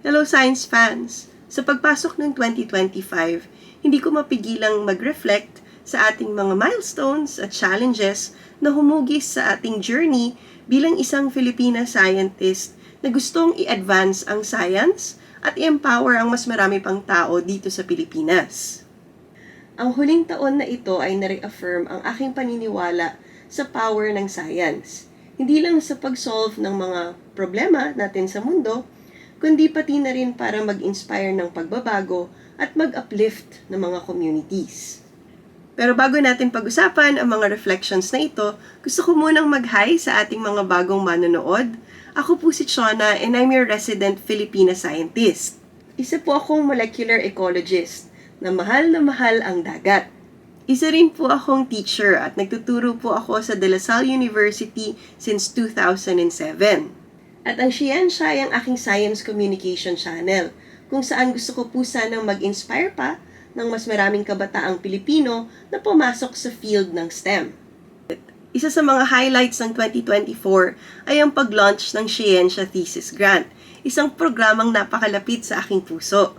Hello science fans! Sa pagpasok ng 2025, hindi ko mapigilang mag-reflect sa ating mga milestones at challenges na humugis sa ating journey bilang isang Filipina scientist na gustong i-advance ang science at i-empower ang mas marami pang tao dito sa Pilipinas. Ang huling taon na ito ay na-reaffirm ang aking paniniwala sa power ng science. Hindi lang sa pag-solve ng mga problema natin sa mundo, kundi pati na rin para mag-inspire ng pagbabago at mag-uplift ng mga communities. Pero bago natin pag-usapan ang mga reflections na ito, gusto ko munang mag-hi sa ating mga bagong manonood. Ako po si Chona and I'm your resident Filipina scientist. Isa po akong molecular ecologist na mahal ang dagat. Isa rin po akong teacher at nagtuturo po ako sa De La Salle University since 2007. At ang Siyensya ay ang aking science communication channel, kung saan gusto ko po sanang mag-inspire pa ng mas maraming kabataang Pilipino na pumasok sa field ng STEM. Isa sa mga highlights ng 2024 ay ang pag-launch ng Siyensya Thesis Grant, isang programang napakalapit sa aking puso.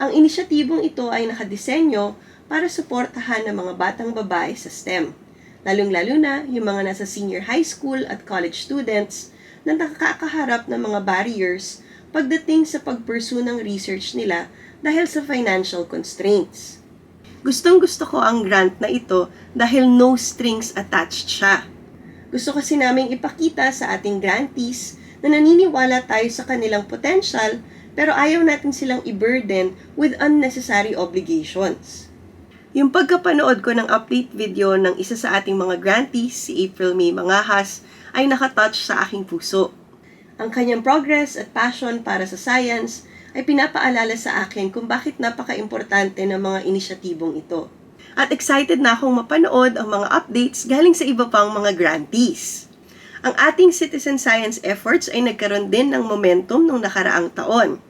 Ang inisyatibong ito ay nakadisenyo para suportahan ang mga batang babae sa STEM, lalong-lalo na yung mga nasa senior high school at college students na nakakaharap ng mga barriers pagdating sa pag-pursue ng research nila dahil sa financial constraints. Gustong-gusto ko ang grant na ito dahil no strings attached siya. Gusto kasi naming ipakita sa ating grantees na naniniwala tayo sa kanilang potential pero ayaw natin silang i-burden with unnecessary obligations. Yung pagkapanood ko ng update video ng isa sa ating mga grantees, si April May Mangahas, ay nakatouch sa aking puso. Ang kanyang progress at passion para sa science ay pinapaalala sa akin kung bakit napaka-importante ng mga inisyatibong ito. At excited na akong mapanood ang mga updates galing sa iba pang mga grantees. Ang ating citizen science efforts ay nagkaroon din ng momentum nung nakaraang taon.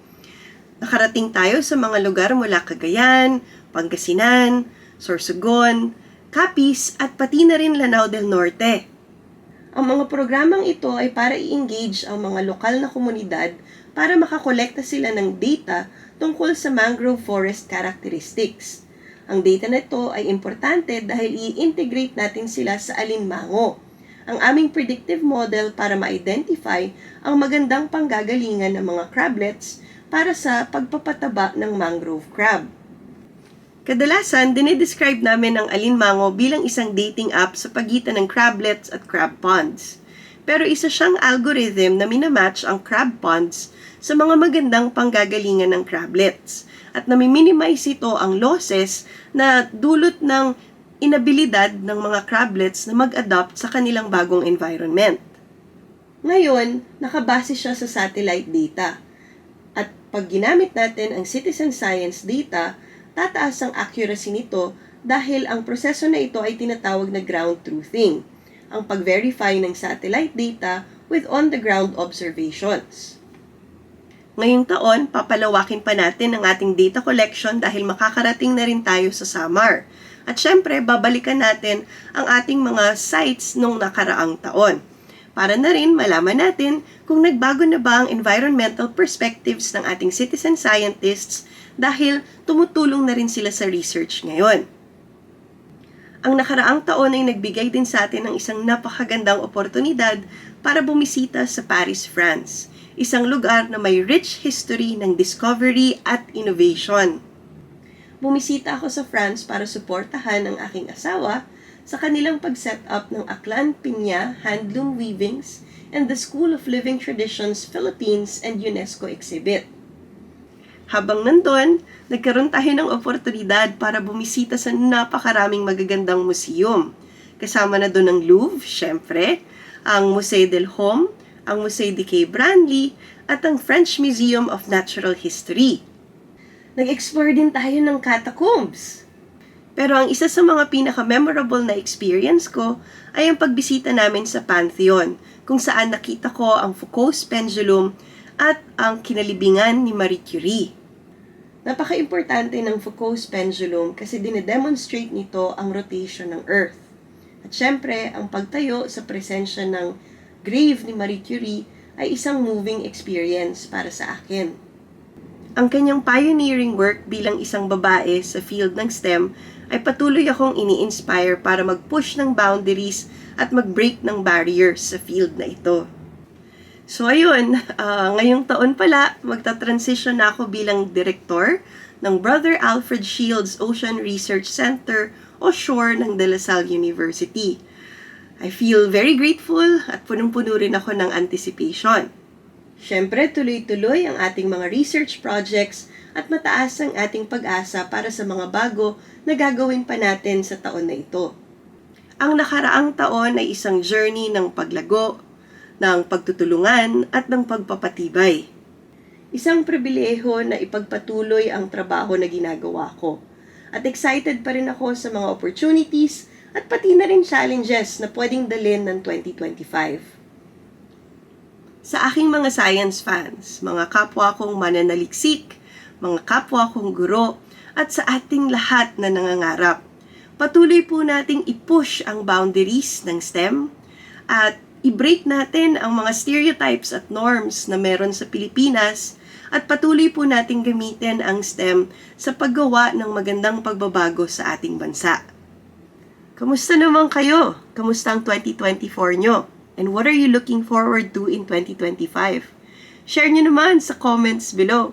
Nakarating tayo sa mga lugar mula Cagayan, Pangasinan, Sorsogon, Capiz at pati na rin Lanao del Norte. Ang mga programang ito ay para i-engage ang mga lokal na komunidad para makakolekta sila ng data tungkol sa mangrove forest characteristics. Ang data na ito ay importante dahil i-integrate natin sila sa alinmango, ang aming predictive model para ma-identify ang magandang panggagalingan ng mga crablets para sa pagpapataba ng mangrove crab. Kadalasan, dinidescribe namin ang alinmango bilang isang dating app sa pagitan ng crablets at crab ponds. Pero isa siyang algorithm na minamatch ang crab ponds sa mga magandang panggagalingan ng crablets at nami-minimize ito ang losses na dulot ng inabilidad ng mga crablets na mag-adapt sa kanilang bagong environment. Ngayon, nakabase siya sa satellite data. At pag ginamit natin ang citizen science data, tataas ang accuracy nito dahil ang proseso na ito ay tinatawag na ground truthing, ang pag-verify ng satellite data with on-the-ground observations. Ngayong taon, papalawakin pa natin ang ating data collection dahil makakarating na rin tayo sa Samar. At syempre, babalikan natin ang ating mga sites nung nakaraang taon. Para na rin malaman natin kung nagbago na ba ang environmental perspectives ng ating citizen scientists dahil tumutulong na rin sila sa research ngayon. Ang nakaraang taon ay nagbigay din sa atin ng isang napakagandang oportunidad para bumisita sa Paris, France, isang lugar na may rich history ng discovery at innovation. Bumisita ako sa France para suportahan ang aking asawa sa kanilang pag-set up ng Aklan Pinya Handloom Weavings and the School of Living Traditions Philippines and UNESCO exhibit. Habang nandun, nagkaroon tayo ng oportunidad para bumisita sa napakaraming magagandang museum. Kasama na doon ang Louvre, syempre, ang Musée del Homme, ang Musée de Quai Branly, at ang French Museum of Natural History. Nag-explore din tayo ng catacombs. Pero ang isa sa mga pinaka-memorable na experience ko ay ang pagbisita namin sa Pantheon, kung saan nakita ko ang Foucault's pendulum at ang kinalibingan ni Marie Curie. Napaka-importante ng Foucault's pendulum kasi dinedemonstrate nito ang rotation ng Earth. At syempre, ang pagtayo sa presensya ng grave ni Marie Curie ay isang moving experience para sa akin. ang kanyang pioneering work bilang isang babae sa field ng STEM ay patuloy akong ini-inspire para mag-push ng boundaries at mag-break ng barriers sa field na ito. So ayun, ngayong taon pala, magta-transition na ako bilang direktor ng Brother Alfred Shields Ocean Research Center o SHORE ng De La Salle University. I feel very grateful at punong-puno rin ako ng anticipation. Siyempre, tuloy-tuloy ang ating mga research projects at mataas ang ating pag-asa para sa mga bago na gagawin pa natin sa taon na ito. Ang nakaraang taon ay isang journey ng paglago, ng pagtutulungan at ng pagpapatibay. Isang pribileho na ipagpatuloy ang trabaho na ginagawa ko. At excited pa rin ako sa mga opportunities at pati na rin challenges na pwedeng dalhin ng 2025. Sa aking mga science fans, mga kapwa kong mananaliksik, mga kapwa kong guro, at sa ating lahat na nangangarap, patuloy po nating i-push ang boundaries ng STEM at i-break natin ang mga stereotypes at norms na meron sa Pilipinas at patuloy po nating gamitin ang STEM sa paggawa ng magandang pagbabago sa ating bansa. Kamusta naman kayo? Kamusta ang 2024 nyo? And what are you looking forward to in 2025? Share nyo naman sa comments below.